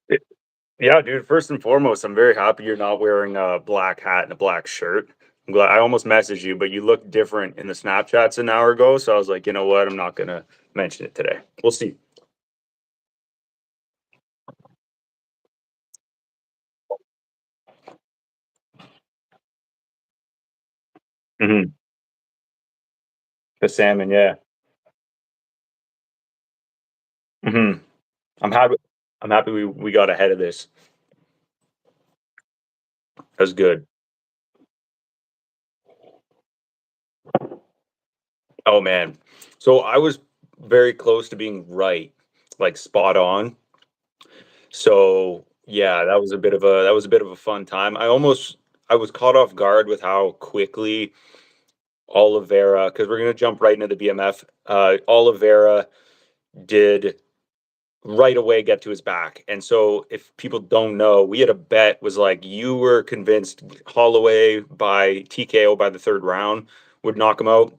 It Yeah, dude, first and foremost, I'm very happy you're not wearing a black hat and a black shirt. I'm glad I almost messaged you, but you look different in the Snapchats an hour ago, so I was like, "You know what? I'm not gonna mention it today." We'll see. Mhm. The salmon, yeah. Mhm. I'm happy I'm happy we got ahead of this. That's good. Oh, man. So I was very close to being right, like, spot on. So, yeah, that was a bit of a fun time. I was caught off guard with how quickly Oliveira, because we're gonna jump right into the BMF. Oliveira did right away get to his back, and so if people don't know, we had a bet was like you were convinced Holloway by TKO by the third round would knock him out,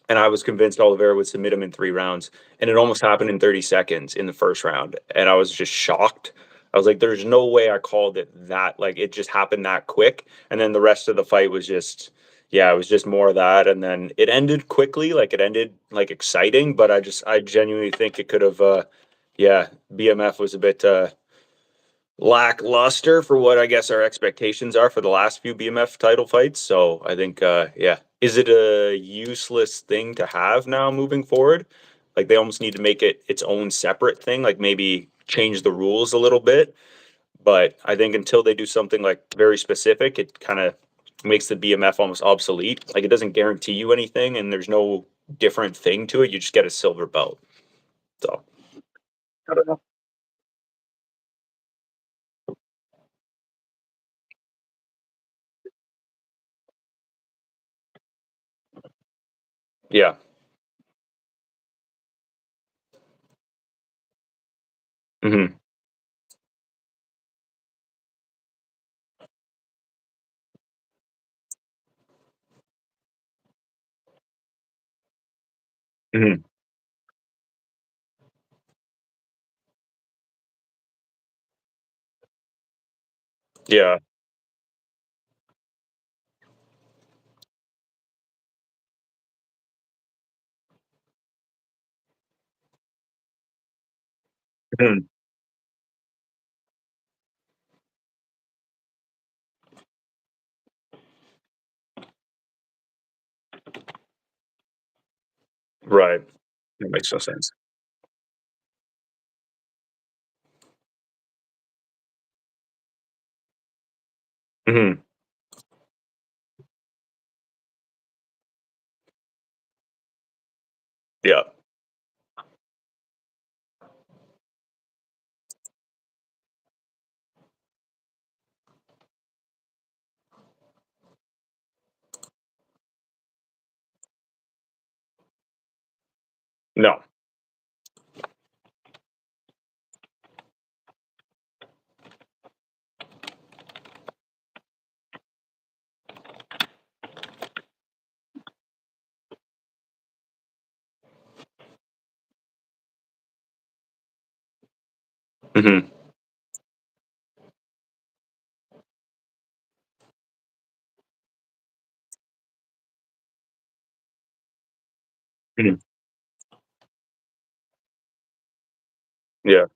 and I was convinced Oliveira would submit him in 3 rounds, and it almost happened in 30 seconds in the first round, and I was just shocked. I was like, "There's no way I called it that like it just happened that quick," and then the rest of the fight was just, yeah, it was just more of that, and then it ended quickly, like it ended like exciting, but I genuinely think it could have, yeah, BMF was a bit lackluster for what I guess our expectations are for the last few BMF title fights. So I think, yeah, is it a useless thing to have now moving forward? Like they almost need to make it its own separate thing, like maybe change the rules a little bit. But I think until they do something like very specific, it kind of makes the BMF almost obsolete. Like it doesn't guarantee you anything, and there's no different thing to it. You just get a silver belt. So I don't know. Yeah. Hmm. Hmm. Yeah. Mhm. Right. That makes no sense. Mhm. Yeah. No. Mhm. Mhm. Yeah.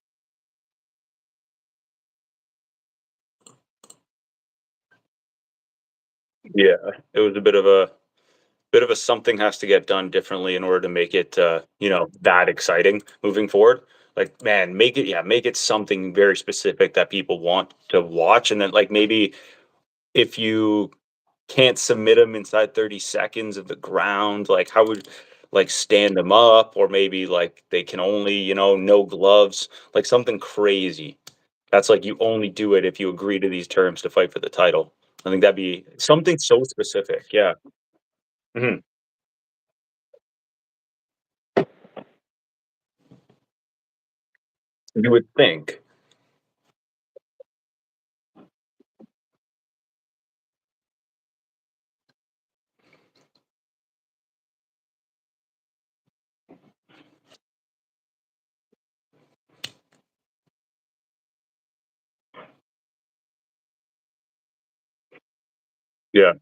Yeah. It was a bit of a something has to get done differently in order to make it, that exciting moving forward. Like, man, make it something very specific that people want to watch, and then, like, maybe if you can't submit them inside 30 seconds of the ground, like, how would like, stand them up, or maybe, like, they can only, no gloves, like, something crazy. That's like you only do it if you agree to these terms to fight for the title. I think that'd be something so specific, yeah. Mhm. You would think. Yeah.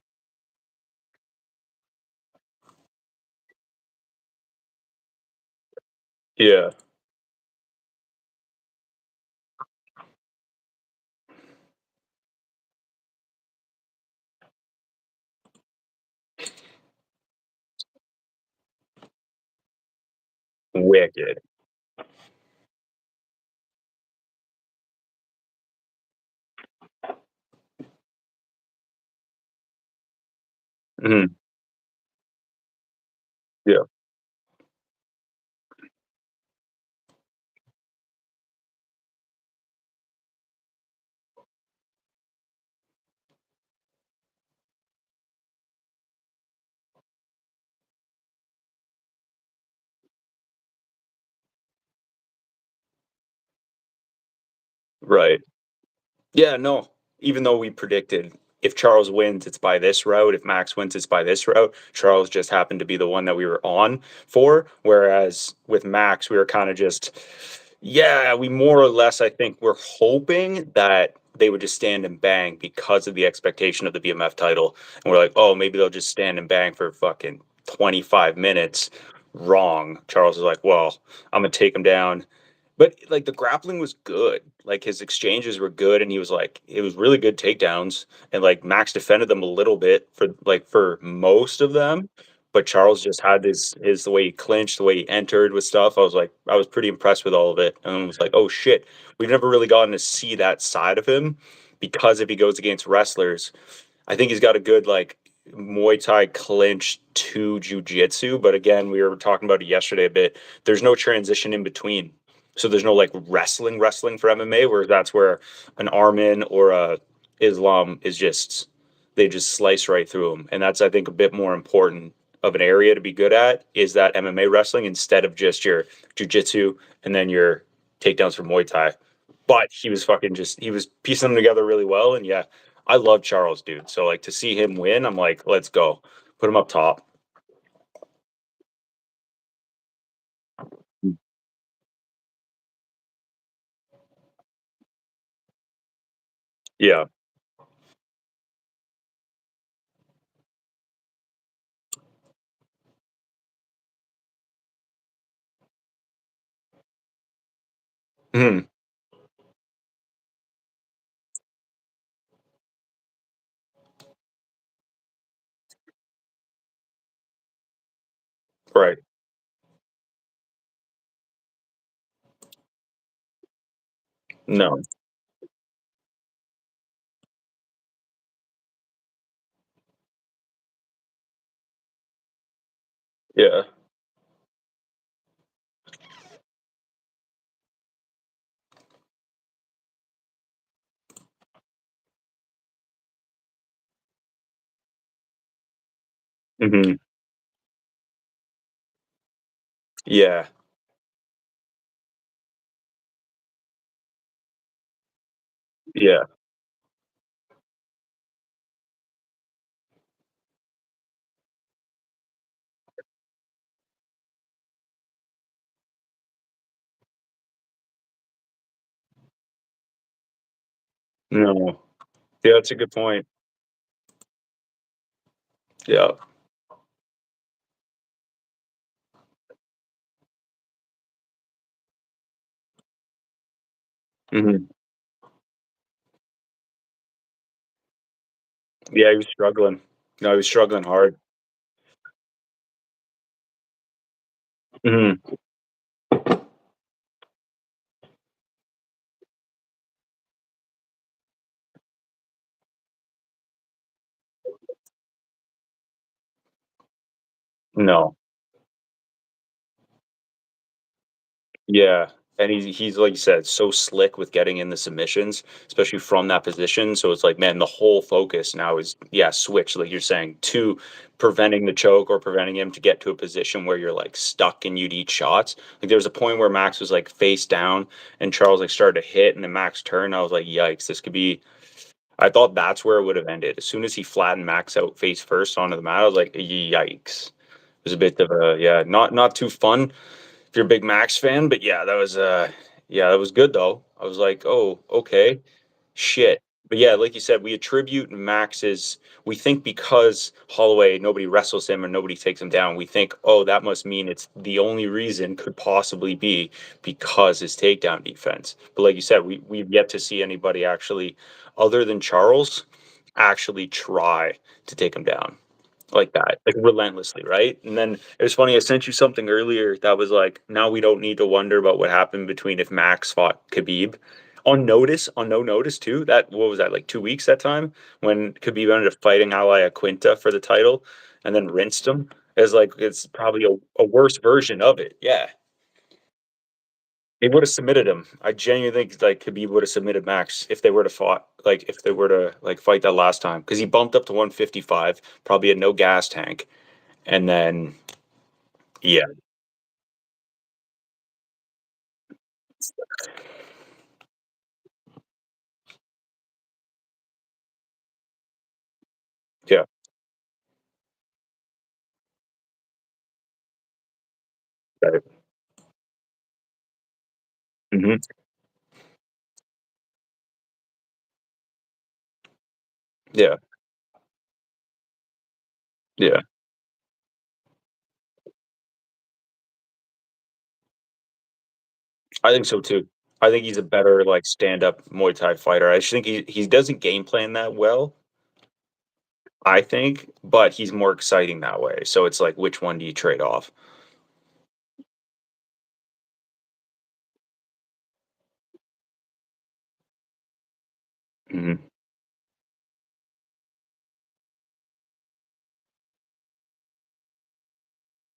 Yeah. Wicked. Mhm. Yeah. Right. Yeah, no. Even though we predicted if Charles wins, it's by this route. If Max wins, it's by this route. Charles just happened to be the one that we were on for. Whereas with Max, we were kind of just, yeah, we more or less, I think, we're hoping that they would just stand and bang because of the expectation of the BMF title. And we're like, oh, maybe they'll just stand and bang for fucking 25 minutes. Wrong. Charles is like, well, I'm going to take him down, but like the grappling was good. Like his exchanges were good, and he was like it was really good takedowns. And like Max defended them a little bit for most of them. But Charles just had his the way he clinched, the way he entered with stuff. I was pretty impressed with all of it. And I was like, oh shit, we've never really gotten to see that side of him because if he goes against wrestlers, I think he's got a good like Muay Thai clinch to jujitsu. But again, we were talking about it yesterday a bit. There's no transition in between. So there's no like wrestling for MMA, where that's where an Armin or a Islam is just they just slice right through them, and that's I think a bit more important of an area to be good at is that MMA wrestling instead of just your jujitsu and then your takedowns from Muay Thai. But he was fucking just he was piecing them together really well, and yeah, I love Charles, dude. So like to see him win, I'm like, let's go, put him up top. Yeah. Mhm. Right. No. Yeah. Hmm. Yeah. Yeah. No. Yeah, that's a good point. Yeah. Hmm. Yeah, he was struggling. No, he was struggling hard. Hmm. No. Yeah. And he's like you said, so slick with getting in the submissions, especially from that position. So it's like, man, the whole focus now is yeah, switch, like you're saying, to preventing the choke or preventing him to get to a position where you're like stuck and you'd eat shots. Like there was a point where Max was like face down and Charles like started to hit and then Max turned. I was like, yikes, this could be I thought that's where it would have ended. As soon as he flattened Max out face first onto the mat, I was like, yikes. It was a bit of a yeah, not too fun if you're a big Max fan, but yeah, that was good though. I was like, oh, okay. Shit. But yeah, like you said, we attribute Max's we think because Holloway, nobody wrestles him or nobody takes him down, we think, oh, that must mean it's the only reason could possibly be because his takedown defense. But like you said, we've yet to see anybody actually, other than Charles, actually try to take him down like that, like relentlessly, right? And then it was funny. I sent you something earlier that was like, now we don't need to wonder about what happened between if Max fought Khabib on notice, on no notice too. That what was that like 2 weeks that time when Khabib ended up fighting Ally Quinta for the title and then rinsed him. It's like it's probably a worse version of it. Yeah, they would have submitted him. I genuinely think like Khabib would have submitted Max if they were to fought like if they were to like fight that last time because he bumped up to 155, probably had no gas tank, and then yeah, yeah, right. Mhm. Yeah, yeah. I think so too. I think he's a better, like, stand-up Muay Thai fighter. I just think he doesn't game plan that well, I think, but he's more exciting that way. So it's like, which one do you trade off? Mhm,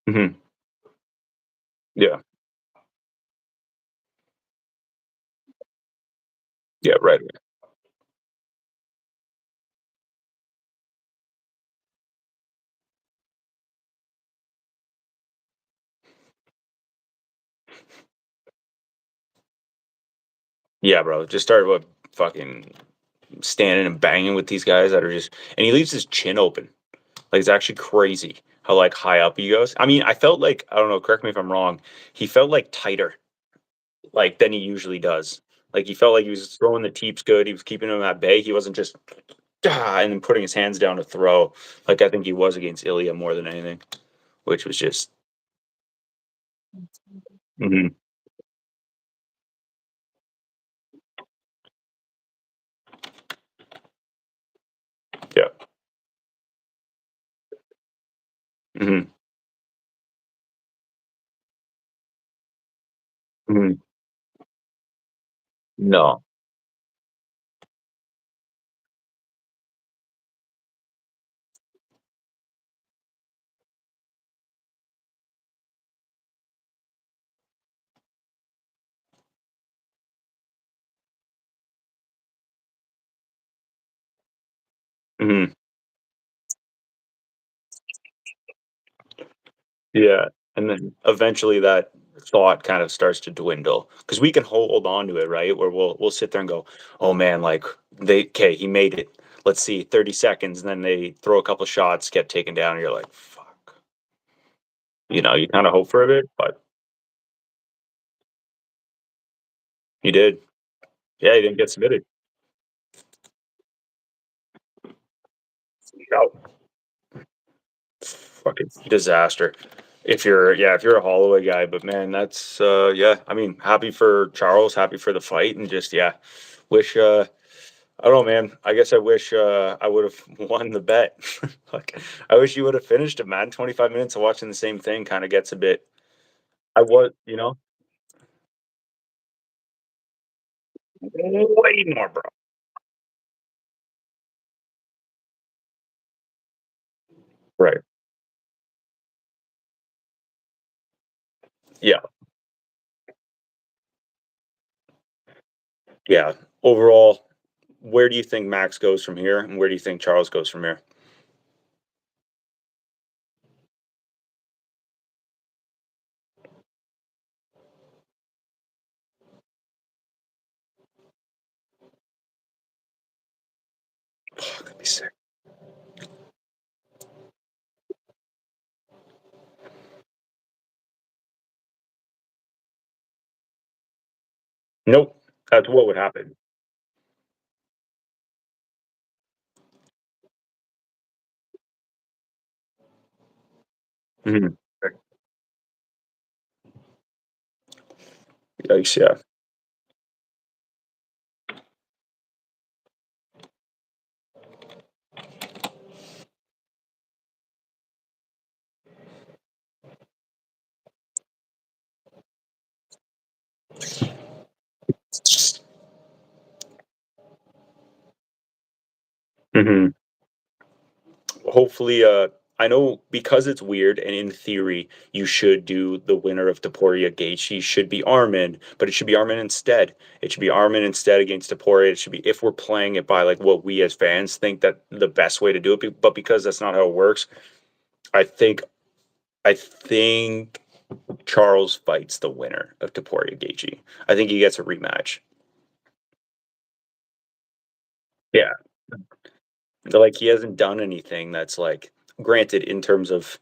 mhm. Yeah, yeah, right. Yeah, bro. Just start with fucking standing and banging with these guys that are just and he leaves his chin open. Like, it's actually crazy how, like, high up he goes. I mean, I felt like I don't know, correct me if I'm wrong, he felt, like, tighter, like, than he usually does. Like, he felt like he was throwing the teeps good, he was keeping him at bay, he wasn't just, "Ah," and then putting his hands down to throw, like I think he was against Ilya more than anything, which was just mhm, yeah, mhm, mhm, no, mhm, yeah, and then eventually that thought kind of starts to dwindle because we can hold on to it, right? Where we'll sit there and go, "Oh, man, like, he made it. Let's see, 30 seconds," and then they throw a couple shots, get taken down, and you're like, "Fuck." You kinda hope for a bit, but he did. Yeah, he didn't get submitted. Out. Fucking disaster. If you're a Holloway guy, but man, that's yeah. I mean, happy for Charles, happy for the fight, and just yeah, wish I don't know, man. I guess I wish I would have won the bet. Like, I wish you would have finished it, man. 25 minutes of watching the same thing kind of gets a bit. I was, way more, bro. Right. Yeah. Yeah. Overall, where do you think Max goes from here, and where do you think Charles goes from here? That'd be sick. Nope. That's what would happen. Mhm. Yikes, yeah. Mhm. Hopefully, I know because it's weird, and in theory, you should do the winner of Taporia Gaethje should be Armin, but it should be Armin instead. It should be Armin instead against Taporia. It should be if we're playing it by like what we as fans think that the best way to do it, but because that's not how it works, I think I think Charles fights the winner of Taporia Gaethje. I think he gets a rematch. Yeah, like he hasn't done anything that's like granted in terms of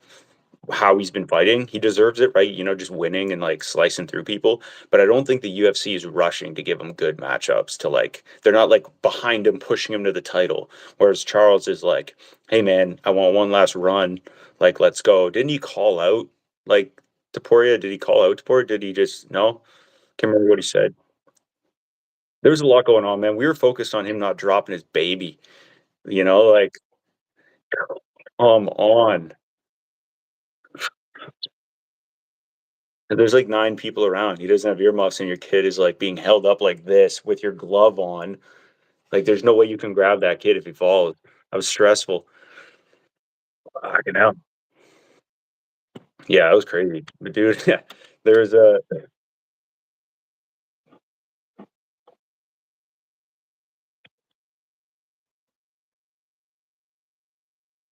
how he's been fighting, he deserves it, right? You know, just winning and like slicing through people. But I don't think the UFC is rushing to give him good matchups to like, they're not like behind him, pushing him to the title. Whereas Charles is like, hey man, I want one last run. Like, let's go. Didn't he call out like Taporia? Did he call out Taporia? Did he just, no? Can't remember what he said. There was a lot going on, man. We were focused on him not dropping his baby, you know, like, come on. There's like 9 people around. He doesn't have earmuffs, and your kid is, like, being held up like this with your glove on. Like, there's no way you can grab that kid if he falls. That was stressful. Fucking hell. Yeah, it was crazy. But dude, yeah, there's a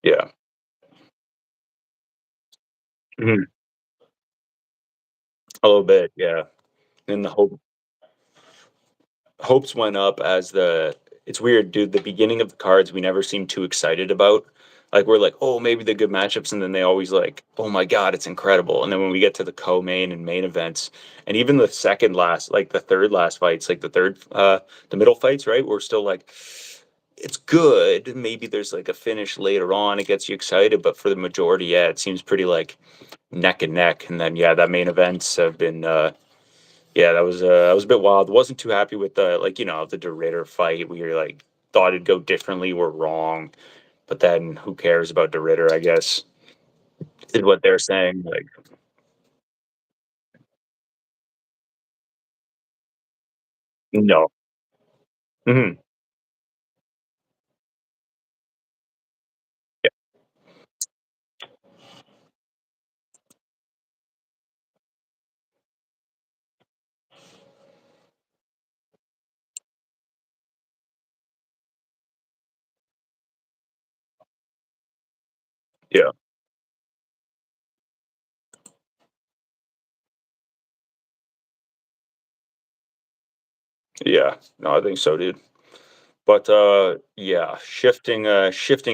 yeah. Mhm. A little bit, yeah. And the hopes went up as the it's weird, dude. The beginning of the cards we never seem too excited about. Like we're like, oh, maybe the good matchups, and then they always like, oh my god, it's incredible. And then when we get to the co-main and main events, and even the second last, like the third last fights, like the middle fights, right? We're still like, it's good. Maybe there's like a finish later on, it gets you excited, but for the majority, yeah, it seems pretty like neck and neck. And then yeah, that main events have been yeah, that was a bit wild. Wasn't too happy with the like, you know, the DeRitter fight. We were like thought it'd go differently. We're wrong. But then who cares about DeRitter, I guess, is what they're saying. Like, no. Mhm. Yeah. Yeah. Yeah. No, I think so, dude. But yeah, shifting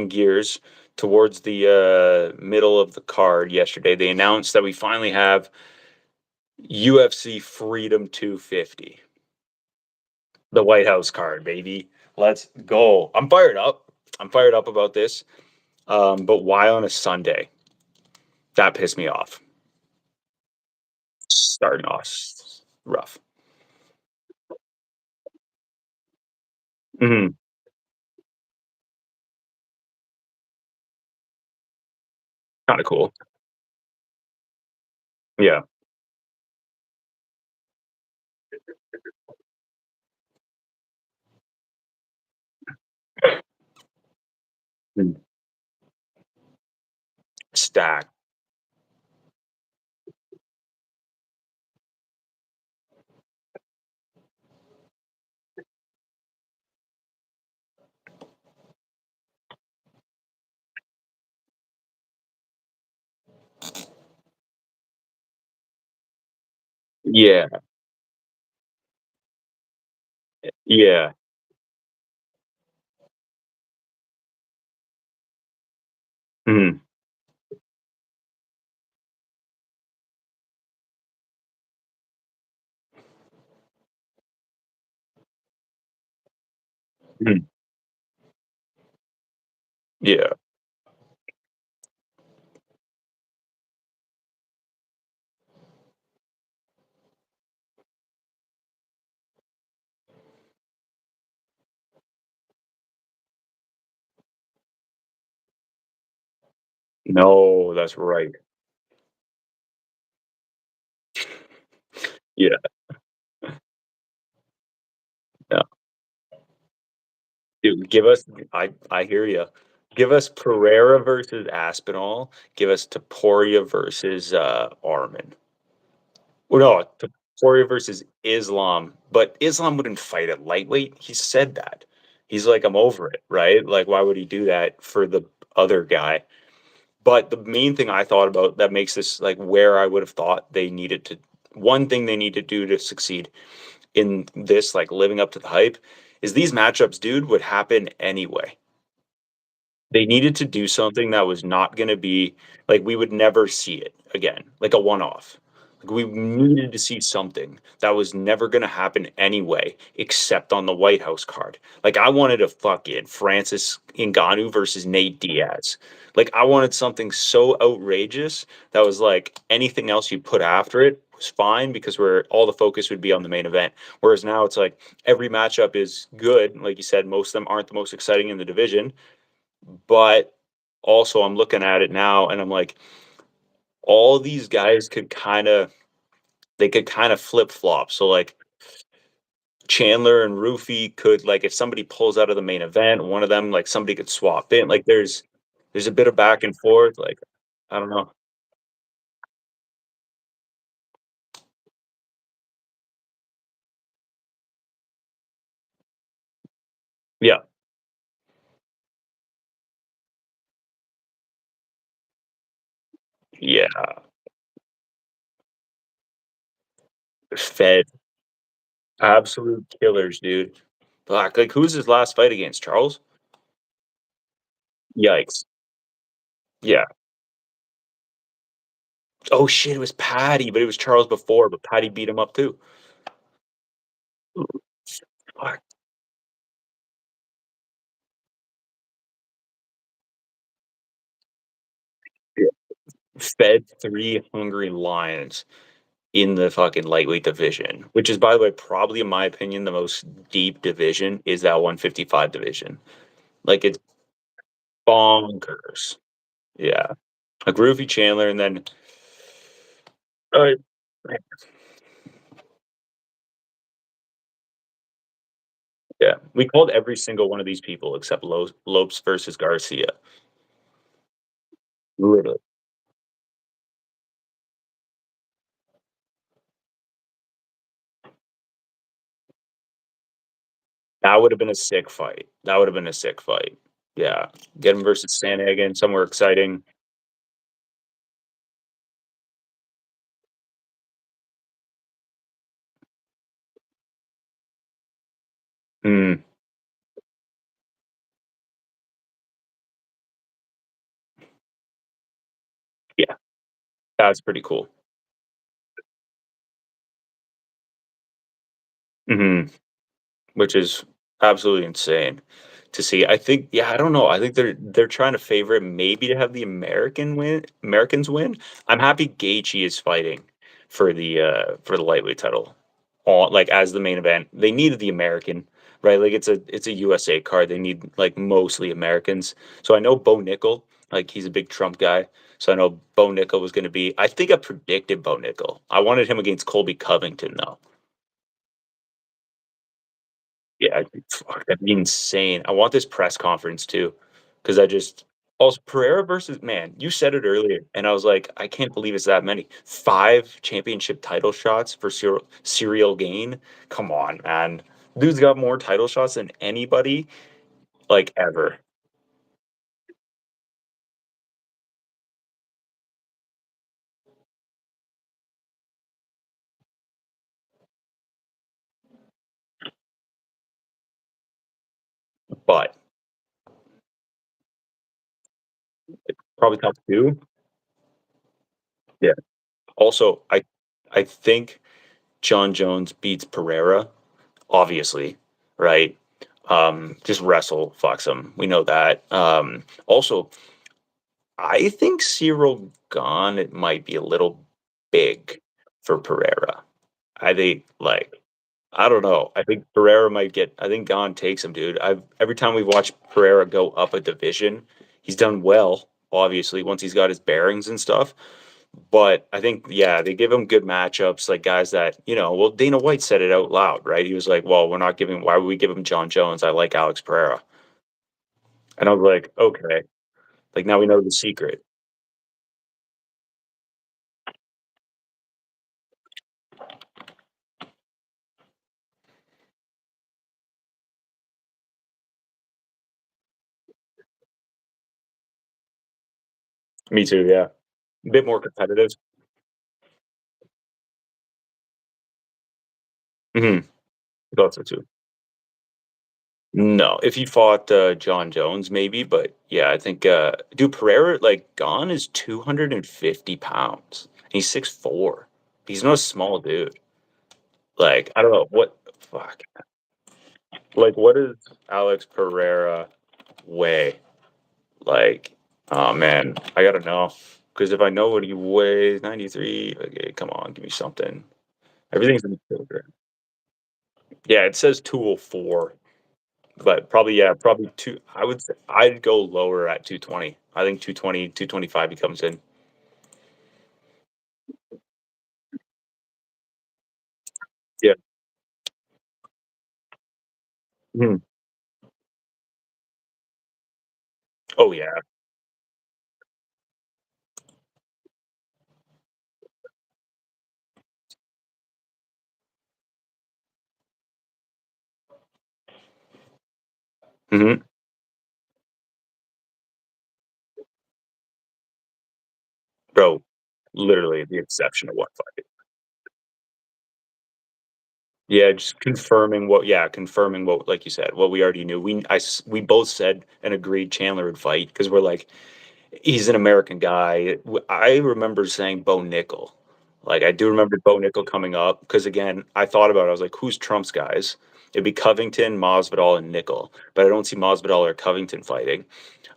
gears towards the middle of the card yesterday, they announced that we finally have UFC Freedom 250. The White House card, baby. Let's go. I'm fired up. I'm fired up about this. But why on a Sunday? That pissed me off. Starting off rough. Hmm. Kind of cool. Yeah. Mm. Stack. Yeah. Yeah. Hmm. Hmm. Yeah. No, that's right. Yeah, yeah. Dude, give us I hear you. Give us Pereira versus Aspinall. Give us Taporia versus, Arman. Well, no, Taporia versus Islam, but Islam wouldn't fight at lightweight. He said that. He's like, "I'm over it," right? Like, why would he do that for the other guy? But the main thing I thought about that makes this, like, where I would have thought they needed to one thing they need to do to succeed in this, like, living up to the hype, is these matchups, dude, would happen anyway. They needed to do something that was not gonna be like, we would never see it again, like a one-off. Like, we needed to see something that was never gonna happen anyway, except on the White House card. Like, I wanted a fucking Francis Ngannou versus Nate Diaz. Like, I wanted something so outrageous that was like, anything else you put after it was fine because we're all the focus would be on the main event. Whereas now it's like, every matchup is good, like you said, most of them aren't the most exciting in the division, but also I'm looking at it now and I'm like, all these guys could kinda they could kinda flip-flop. So, like, Chandler and Roofy could like, if somebody pulls out of the main event, one of them, like, somebody could swap in. Like, there's a bit of back and forth, like, I don't know. Yeah, yeah, fed. Absolute killers, dude. Fuck, like, who's his last fight against? Charles? Yikes. Yeah. Oh, shit, it was Patty, but it was Charles before, but Patty beat him up too. Fuck. Yeah. Fed 3 hungry lions in the fucking lightweight division, which is, by the way, probably, in my opinion, the most deep division is that 155 division. Like, it's bonkers. Yeah. A Groovy Chandler, and then, uh, yeah, we called every single one of these people except Lopes versus Garcia. Literally. That would have been a sick fight. That would have been a sick fight. Yeah. Get him versus Sandhagen, somewhere exciting. Mm, yeah, that's pretty cool. Mhm. Which is absolutely insane to see. I think yeah, I don't know. I think they're trying to favor it maybe to have the Americans win. I'm happy Gaethje is fighting for the lightweight title on like as the main event. They needed the American, right? Like it's a USA card. They need like mostly Americans. So I know Bo Nickel, like he's a big Trump guy. So I know Bo Nickel was going to be. I think I predicted Bo Nickel. I wanted him against Colby Covington though. Yeah, fuck, that'd be insane. I want this press conference too, because I just also Pereira versus man, you said it earlier, and I was like, I can't believe it's that many. 5 championship title shots for serial gain. Come on, man. Dude's got more title shots than anybody, like, ever. But probably top 2. Yeah. Also, I think John Jones beats Pereira, obviously, right? Just wrestle fucks him. We know that. Also, I think Cyril gone, it might be a little big for Pereira. I think, like, I don't know. I think Pereira might get. I think Gone takes him, dude. I've every time we've watched Pereira go up a division, he's done well. obviously, once he's got his bearings and stuff. But I think, yeah, they give him good matchups, like guys that, well, Dana White said it out loud, right? He was like, well, we're not giving, why would we give him John Jones? I like Alex Pereira. And I was like, okay, like now we know the secret. Me too, yeah. A bit more competitive. Mhm. I thought so too. No, if he fought, John Jones, maybe, but yeah, I think, dude, Pereira, like, Gane is 250 pounds. He's 6'4". He's not a small dude. Like, I don't know what fuck. Like, what does Alex Pereira weigh? Like, oh man, I gotta know. Because if I know what he weighs, 93, okay, come on, give me something. Everything's in kilogram. Yeah, it says 204. But probably, yeah, probably two. I would say I'd go lower at 220. I think 220, 225 he comes in. Yeah. Mhm. Oh, yeah. Mhm. Bro, literally the exception of one fight. Yeah, just confirming what, like you said, what we already knew. We both said and agreed Chandler would fight because we're like, he's an American guy. I remember saying Bo Nickel. Like, I do remember Bo Nickel coming up because, again, I thought about it. I was like, who's Trump's guys? It'd be Covington, Masvidal, and Nickel. But I don't see Masvidal or Covington fighting.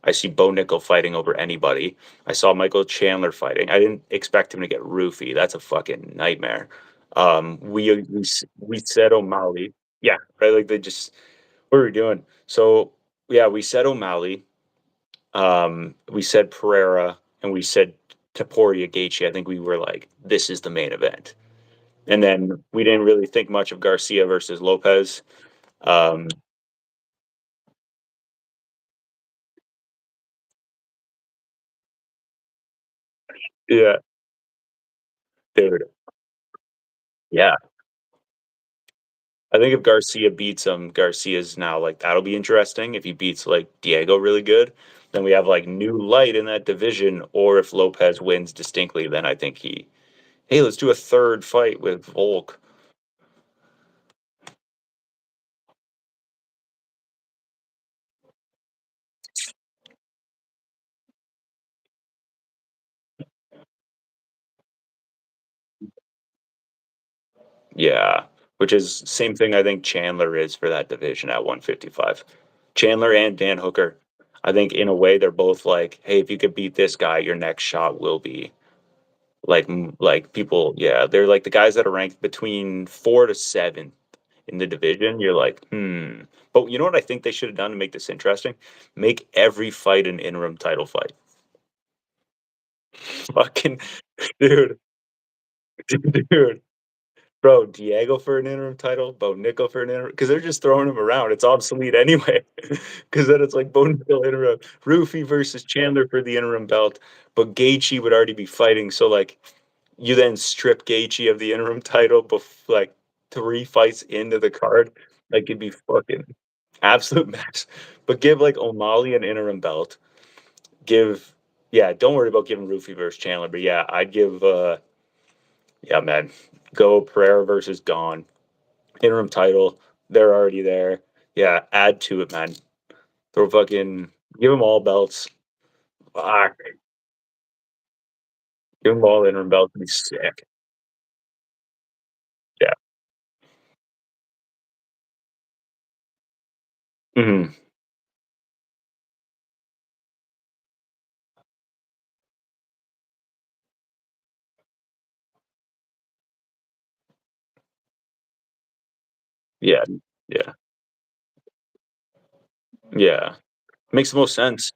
I see Bo Nickel fighting over anybody. I saw Michael Chandler fighting. I didn't expect him to get roofie. That's a fucking nightmare. We said O'Malley. Yeah, right. Like they just what are we doing? So yeah, we said O'Malley. We said Pereira, and we said Taporia Gaethje. I think we were like, this is the main event. And then we didn't really think much of Garcia versus Lopez. Um, yeah, dude. Yeah, I think if Garcia beats him, Garcia's now like that'll be interesting. If he beats like Diego really good, then we have like new light in that division. Or if Lopez wins distinctly, then I think hey, let's do a third fight with Volk. Yeah, which is same thing I think Chandler is for that division at 155. Chandler and Dan Hooker. I think in a way they're both like, hey, if you could beat this guy, your next shot will be like people. Yeah, they're like the guys that are ranked between 4 to 7 in the division. You're like, hmm. But you know what I think they should have done to make this interesting? Make every fight an interim title fight. Fucking dude, dude. Bro, Diego for an interim title, Bo Nickel for an interim because they're just throwing him around. It's obsolete anyway. Because then it's like Bo Nickel interim, Rufy versus Chandler for the interim belt, but Gaethje would already be fighting. So like, you then strip Gaethje of the interim title, like 3 fights into the card, like it'd be fucking absolute mess. But give like O'Malley an interim belt. Give yeah, don't worry about giving Rufy versus Chandler, but yeah, I'd give yeah, man, go Pereira versus Gone interim title. They're already there. Yeah, add to it, man. Throw fucking give them all belts. Fuck. Give them all interim belts. It'd be sick. Yeah. Mhm. Yeah. Yeah. Yeah. Makes the most sense.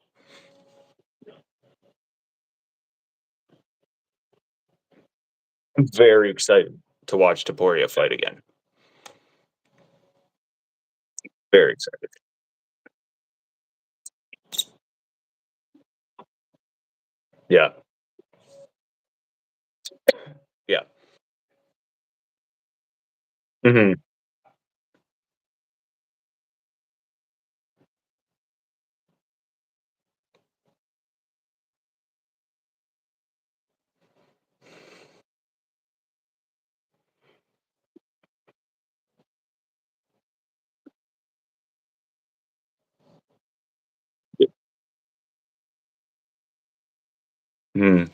I'm very excited to watch Topuria fight again. Very excited. Yeah. Yeah. Mhm. Mm.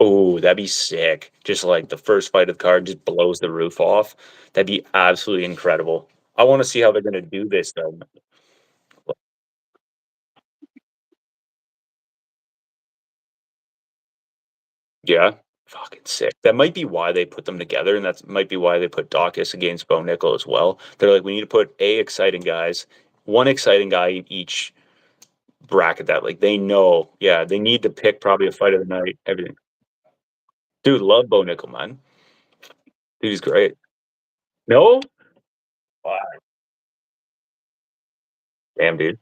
Oh, that'd be sick. Just like the first fight of the card just blows the roof off. That'd be absolutely incredible. I wanna see how they're gonna do this though. Yeah? Fucking sick. That might be why they put them together, and that might be why they put Dawkins against Bo Nickel as well. They're like, "We need to put A, exciting guys, 1 exciting guy in each bracket that, like, they know." Yeah, they need to pick probably a fight of the night, everything. Dude, love Bo Nickel, man. Dude, he's great. No? Wow. Damn, dude.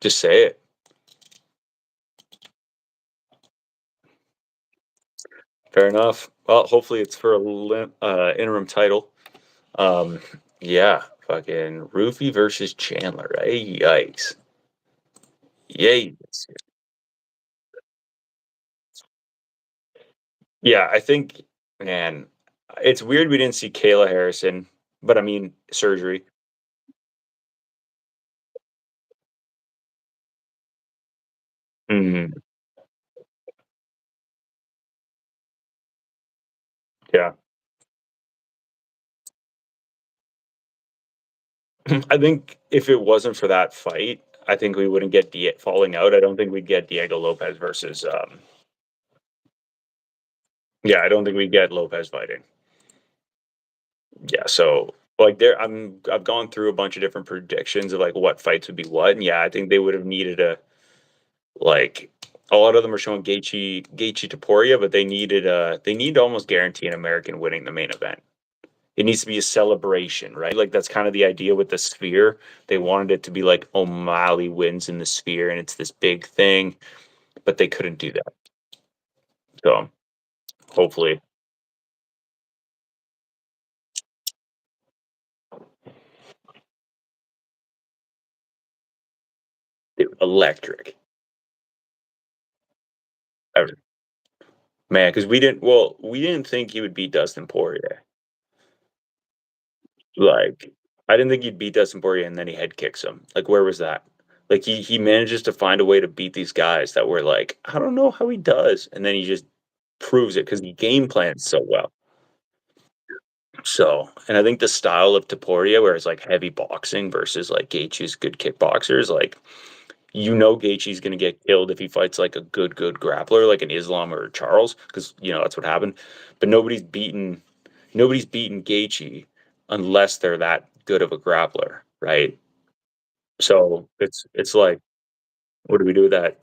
Just say it. Fair enough. Well, hopefully it's for a interim title. Um, yeah, fucking Roofy versus Chandler. Hey, yikes. Yikes. Yeah, I think, man, it's weird we didn't see Kayla Harrison, but I mean, surgery. Mhm. Yeah. I think if it wasn't for that fight, I think we wouldn't get falling out. I don't think we'd get Diego Lopez versus, yeah, I don't think we'd get Lopez fighting. Yeah, so like I've gone through a bunch of different predictions of like what fights would be what, and yeah, I think they would have needed a like a lot of them are showing Gaethje Topuria, but they need to almost guarantee an American winning the main event. It needs to be a celebration, right? Like that's kind of the idea with the sphere. They wanted it to be like O'Malley wins in the sphere, and it's this big thing, but they couldn't do that. So hopefully, electric, I- man. Because we didn't think he would beat Dustin Poirier. Like, I didn't think he'd beat Dustin Poirier, and then he head kicks him. Like, where was that? Like, he manages to find a way to beat these guys that were like, I don't know how he does, and then he just proves it because he game plans so well. So, and I think the style of Taporia, where it's like heavy boxing versus like Gaethje's good kickboxers, like Gaethje's gonna get killed if he fights like a good grappler, like an Islam or a Charles, because that's what happened. But nobody's beaten Gaethje unless they're that good of a grappler, right? So it's like, what do we do with that?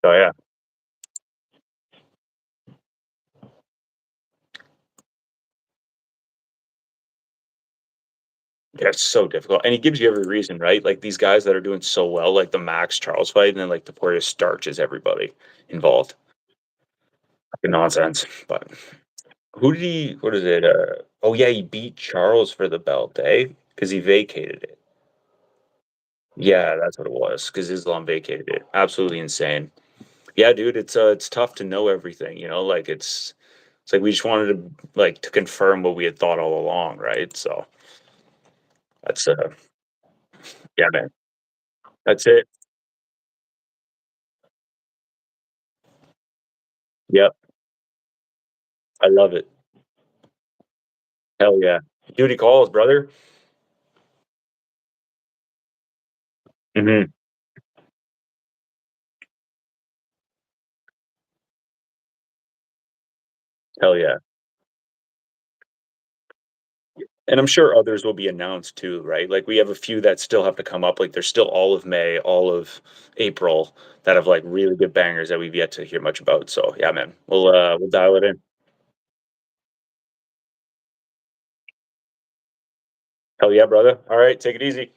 Oh yeah, that's so difficult, and he gives you every reason, right? Like these guys that are doing so well, like the Max Charles fight, and then like the Poirier starches everybody involved. Fucking nonsense. But who did he? What is it? Oh yeah, he beat Charles for the belt, eh? Because he vacated it. Yeah, that's what it was. Because Islam vacated it. Absolutely insane. Yeah, dude, it's tough to know everything. Like it's like we just wanted to confirm what we had thought all along, right? So that's yeah, man. That's it. Yep, I love it. Hell yeah. Duty calls, brother. Hmm. Hell yeah. And I'm sure others will be announced too, right? Like, we have a few that still have to come up, like, there's still all of May, all of April that have, like, really good bangers that we've yet to hear much about, so, yeah, man, we'll dial it in. Hell yeah, brother. Alright, take it easy.